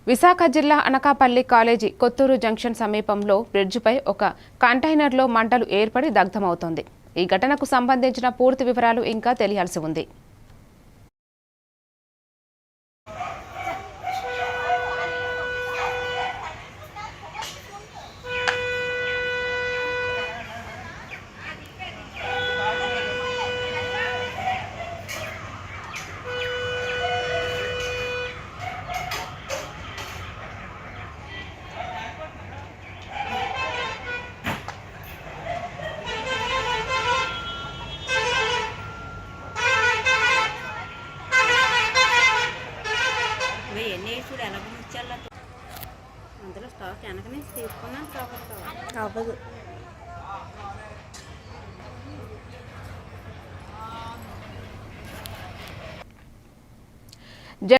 విశాఖ జిల్లా Anakapalli college Kotturu junction సమీపంలో బ్రిడ్జిపై ఒక కంటైనర్లో మంటలు ఏర్పడి దగ్ధమవుతోంది. ఈ ఘటనకు సంబంధించిన పూర్తి వివరాలు ఇంకా తెలియాల్సి ఉంది. అందులో స్టాక్ వెనకనే తీసుకున్నాను. కావదు